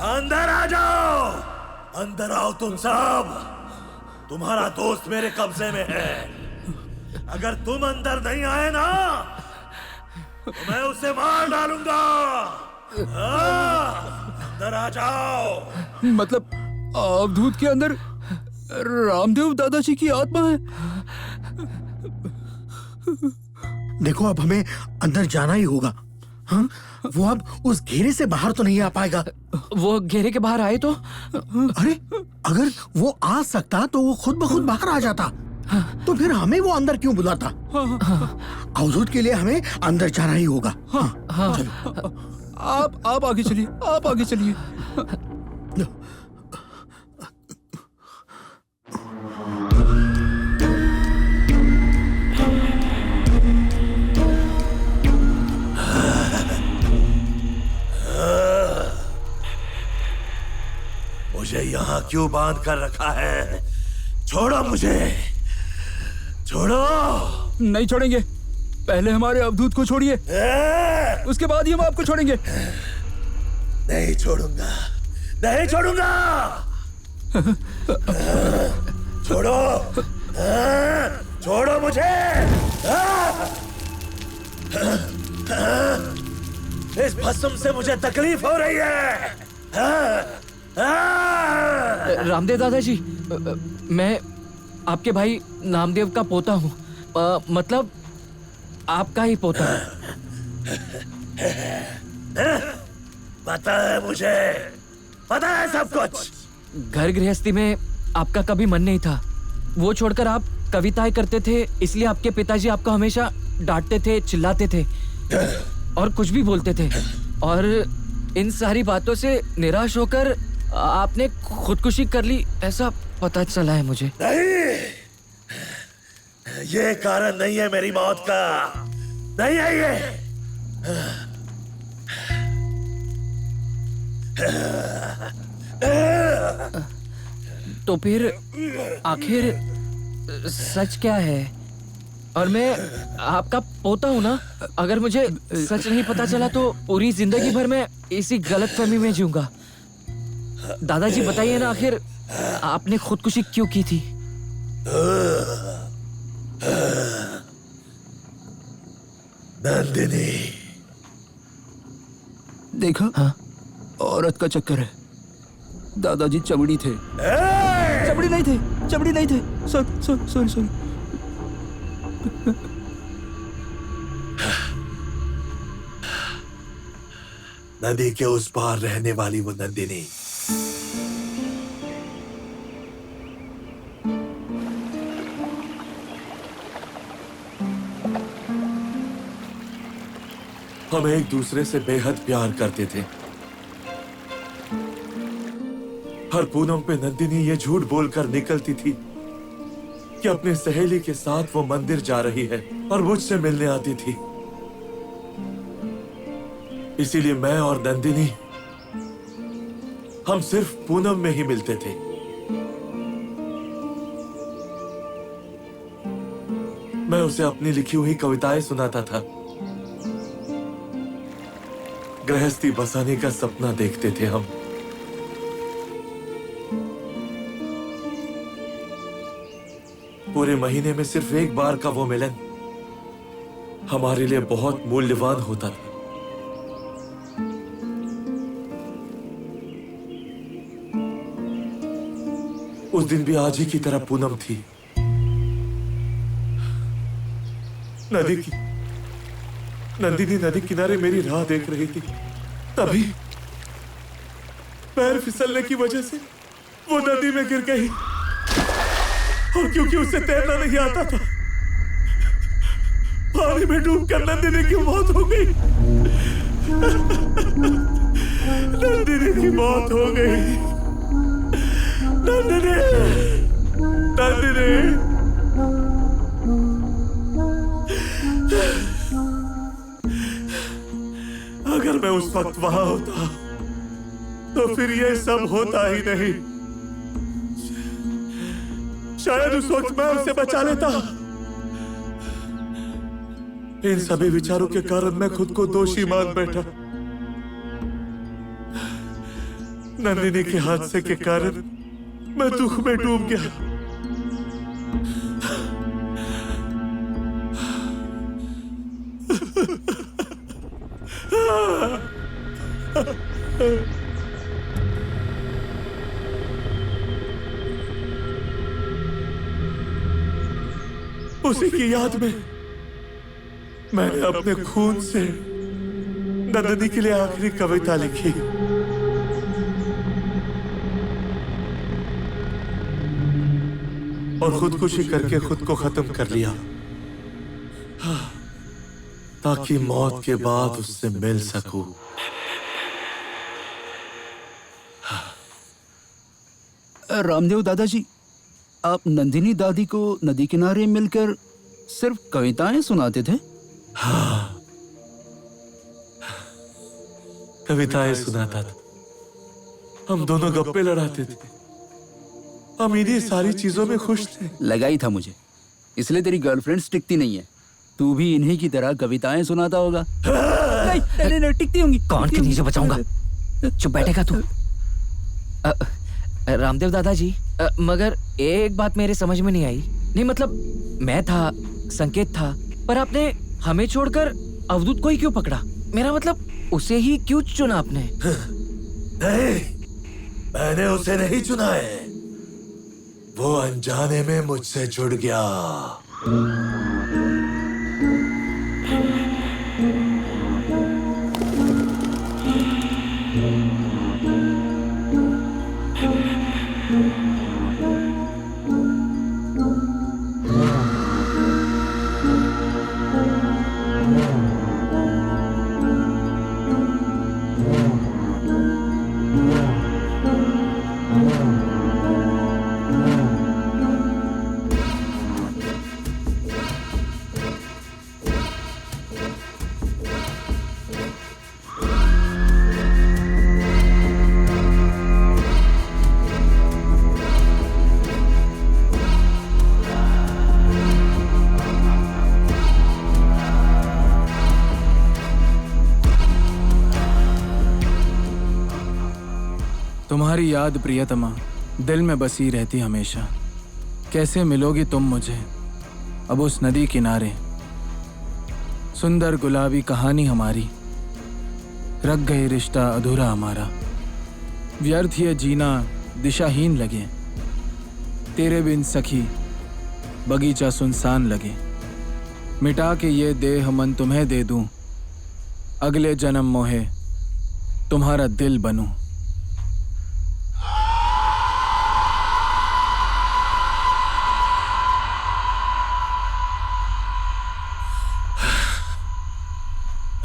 अंदर आ जाओ, अंदर आओ तुम सब। तुम्हारा दोस्त मेरे कब्जे में है। अगर तुम अंदर नहीं आए ना तो मैं उसे मार डालूंगा। अंदर आ जाओ। मतलब अवधूत के अंदर रामदेव दादाजी की आत्मा है? देखो, अब हमें अंदर जाना ही होगा। हाँ, वो अब उस घेरे से बाहर तो नहीं आ पाएगा। वो घेरे के बाहर आए तो? अरे, अगर वो आ सकता तो वो खुद ब खुद बाहर आ जाता। तो फिर हमें वो अंदर क्यों बुलाता? अवधूत के लिए हमें अंदर जाना ही होगा। चलो। आप आगे चलिए, आप आगे चलिए। मुझे यहाँ क्यों बांध कर रखा है? छोड़ो मुझे, छोड़ो। नहीं छोड़ेंगे। पहले हमारे अवधूत को छोड़िए, उसके बाद ही हम आपको छोड़ेंगे। नहीं छोड़ूंगा, नहीं छोड़ूंगा। छोड़ो, छोड़ो मुझे। इस भस्म से मुझे तकलीफ हो रही है। रामदेव दादाजी, मैं आपके भाई नामदेव का पोता हूँ। मतलब आपका ही पोता। पता है मुझे, पता है सब कुछ। घर गृहस्थी में आपका कभी मन नहीं था। वो छोड़कर आप कविताएं करते थे, इसलिए आपके पिताजी आपको हमेशा डांटते थे, चिल्लाते थे और कुछ भी बोलते थे। और इन सारी बातों से निराश होकर आपने खुदकुशी कर ली, ऐसा पता चला है मुझे। नहीं, ये कारण नहीं है मेरी मौत का, नहीं है ये। तो फिर आखिर सच क्या है? और मैं आपका पोता हूँ ना। अगर मुझे सच नहीं पता चला तो पूरी जिंदगी भर मैं इसी गलतफहमी में जीऊंगा। दादाजी बताइए ना, आखिर आपने खुदकुशी क्यों की थी? नंदिनी। देखा? हाँ? औरत का चक्कर है। दादाजी चमड़ी थे। चमड़ी नहीं थे, चमड़ी नहीं थे। सॉरी। नदी के उस पार रहने वाली वो नंदिनी। हम एक दूसरे से बेहद प्यार करते थे। हर पूनम पे नंदिनी ये झूठ बोलकर निकलती थी कि अपनी सहेली के साथ वो मंदिर जा रही है और मुझसे मिलने आती थी। इसीलिए मैं और नंदिनी हम सिर्फ पूनम में ही मिलते थे। मैं उसे अपनी लिखी हुई कविताएं सुनाता था। गृहस्थी बसाने का सपना देखते थे हम। पूरे महीने में सिर्फ एक बार का वो मिलन हमारे लिए बहुत मूल्यवान होता था। उस दिन भी आज ही की तरह पूनम थी। नंदिनी नदी किनारे मेरी राह देख रही थी। तभी पैर फिसलने की वजह से वो नदी में गिर गई और क्योंकि उसे तैरना नहीं आता था, पानी में डूबकर नंदिनी की मौत हो गई। नंदिनी की मौत हो गई। नंदिनी। अगर मैं उस वक्त वहां होता तो फिर ये सब होता ही नहीं। शायद उस वक्त मैं उसे बचा लेता। इन सभी विचारों के कारण मैं खुद को दोषी मान बैठा। नंदिनी के हादसे के कारण मैं दुख में डूब गया। उसी की याद में मैंने अपने खून से नंदिनी के लिए आखिरी कविता लिखी। और खुदकुशी करके खुद को खत्म कर लिया, ताकि मौत के बाद उससे मिल सकूं। रामदेव दादाजी, आप नंदिनी दादी को नदी किनारे मिलकर सिर्फ कविताएं सुनाते थे? हाँ, कविताएं सुनाता था। हम दोनों गप्पे लड़ाते थे। हम इन्हीं सारी चीजों में खुश थे। लगा ही था मुझे, इसलिए तेरी गर्लफ्रेंड टिकती नहीं है। तू भी इन्हीं की तरह कविताएं सुनाता होगा। नहीं, टिकती होंगी। कौन के नीचे बचाऊंगा? चुप बैठेगा तू। रामदेव दादाजी, मगर एक बात मेरे समझ में नहीं आई। नहीं मतलब, मैं था, संकेत था, पर आपने हमें छोड़कर अवधूत को ही क्यों पकड़ा? मेरा मतलब, उसे ही क्यों चुना आपने? नहीं, मैंने उसे नहीं चुना है। वो अनजाने में मुझसे जुड़ गया। तुम्हारी याद प्रियतमा दिल में बसी रहती हमेशा। कैसे मिलोगी तुम मुझे अब उस नदी किनारे? सुंदर गुलाबी कहानी हमारी, रख गए रिश्ता अधूरा हमारा। व्यर्थ ये जीना दिशाहीन लगे, तेरे बिन सखी बगीचा सुनसान लगे। मिटा के ये देह मन तुम्हें दे दूं, अगले जन्म मोहे तुम्हारा दिल बनूं।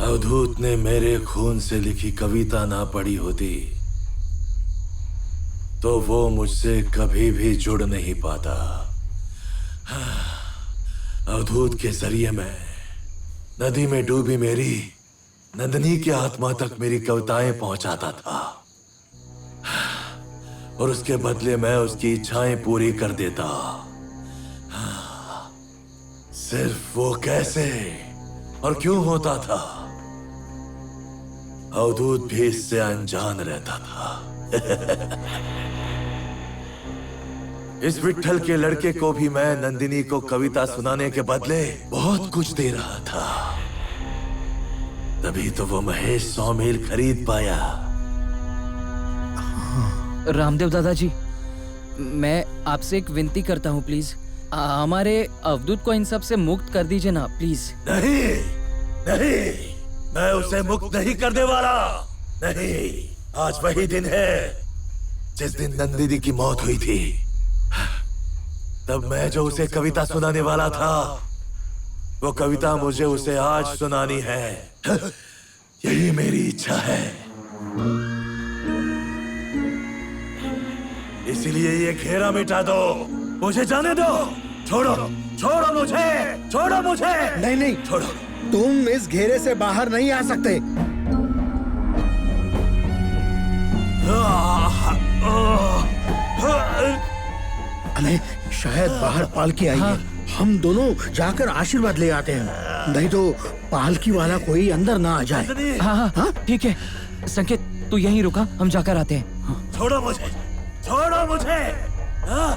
अवधूत ने मेरे खून से लिखी कविता ना पढ़ी होती तो वो मुझसे कभी भी जुड़ नहीं पाता। अवधूत के जरिए मैं नदी में डूबी मेरी नंदिनी की आत्मा तक मेरी कविताएं पहुंचाता था, और उसके बदले मैं उसकी इच्छाएं पूरी कर देता। सिर्फ वो कैसे और क्यों होता था, अवधूत भी इससे अनजान रहता था। इस विट्ठल के लड़के को भी मैं नंदिनी को कविता सुनाने के बदले बहुत कुछ दे रहा था। तभी तो वो महेश 100 मील खरीद पाया। रामदेव दादाजी, मैं आपसे एक विनती करता हूँ, प्लीज हमारे अवधूत को इन सब से मुक्त कर दीजिए ना, प्लीज। नहीं नहीं, मैं उसे मुक्त नहीं करने वाला। नहीं, आज वही दिन है जिस दिन नंदिनी की मौत हुई थी। तब मैं जो उसे कविता सुनाने वाला था, वो कविता मुझे उसे आज सुनानी है। यही मेरी इच्छा है। इसलिए ये घेरा मिटा दो, मुझे जाने दो। छोड़ो छोड़ो मुझे, छोड़ो मुझे। नहीं नहीं, छोड़ो। तुम इस घेरे से बाहर नहीं आ सकते। अरे शायद बाहर पालकी आई है। हम दोनों जाकर आशीर्वाद ले आते हैं, नहीं तो पालकी वाला कोई अंदर ना आ जाए। हाँ हाँ ठीक है। संकेत, तू यहीं रुका, हम जाकर आते हैं। छोड़ो मुझे, छोड़ो मुझे। हाँ?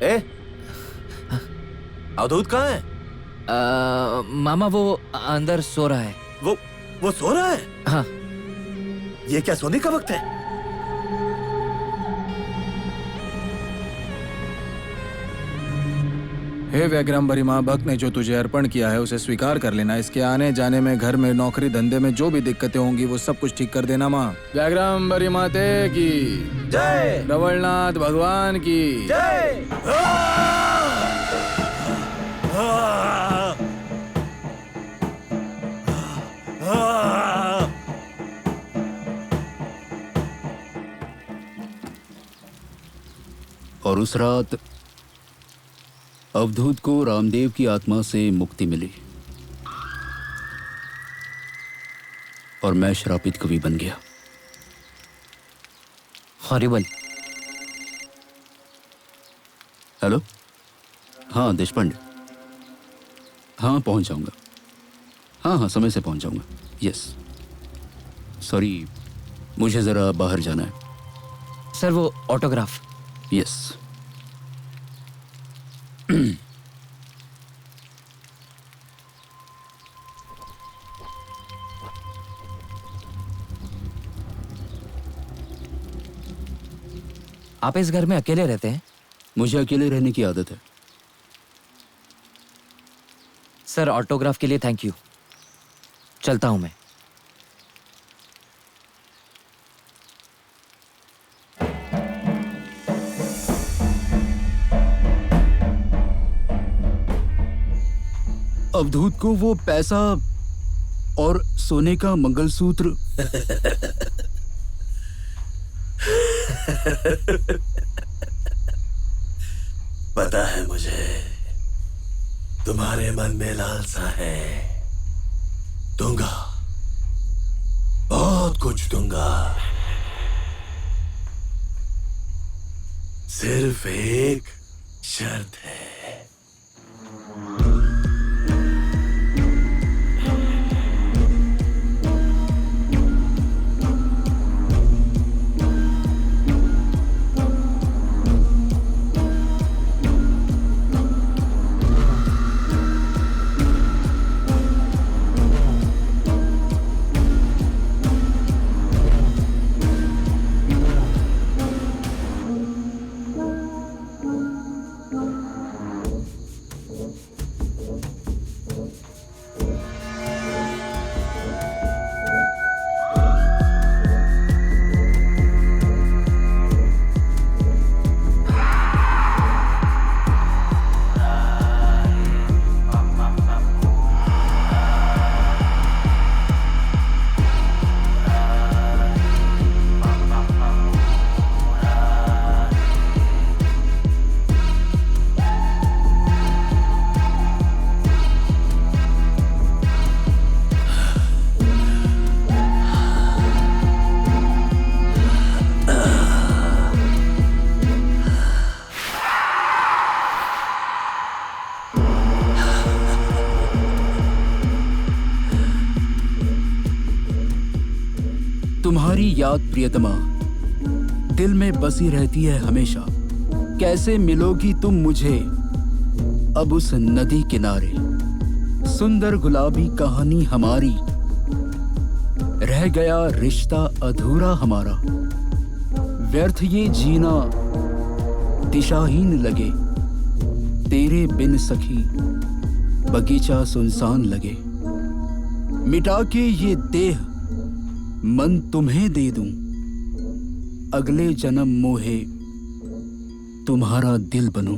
ए, अवधूत कहाँ है? मामा वो अंदर सो रहा है। वो सो रहा है? हाँ। ये क्या सोने का वक्त है? हे व्याघ्रांबरी माँ, भक्त ने जो तुझे अर्पण किया है उसे स्वीकार कर लेना। इसके आने जाने में, घर में, नौकरी धंधे में जो भी दिक्कतें होंगी वो सब कुछ ठीक कर देना माँ। व्याघ्रांबरी माते की जय। रवलनाथ भगवान की जय। और उस रात अवधूत को रामदेव की आत्मा से मुक्ति मिली और मैं श्रापित कवि बन गया। हॉरिबल। हेलो, हाँ देशपांडे, हाँ पहुंच जाऊंगा। हाँ समय से पहुंच जाऊंगा। यस, सॉरी मुझे जरा बाहर जाना है। सर वो ऑटोग्राफ। यस। आप इस घर में अकेले रहते हैं? मुझे अकेले रहने की आदत है। सर ऑटोग्राफ के लिए थैंक यू। चलता हूं मैं। अवधूत को वो पैसा और सोने का मंगलसूत्र पता है मुझे, तुम्हारे मन में लालसा है। दूंगा, बहुत कुछ दूंगा। सिर्फ एक शर्त है। तुम्हारी याद प्रियतमा दिल में बसी रहती है हमेशा। कैसे मिलोगी तुम मुझे अब उस नदी किनारे। सुंदर गुलाबी कहानी हमारी, रह गया रिश्ता अधूरा हमारा। व्यर्थ ये जीना दिशाहीन लगे, तेरे बिन सखी बगीचा सुनसान लगे। मिटा के ये देह मन तुम्हें दे दूं, अगले जन्म मोहे तुम्हारा दिल बनूं।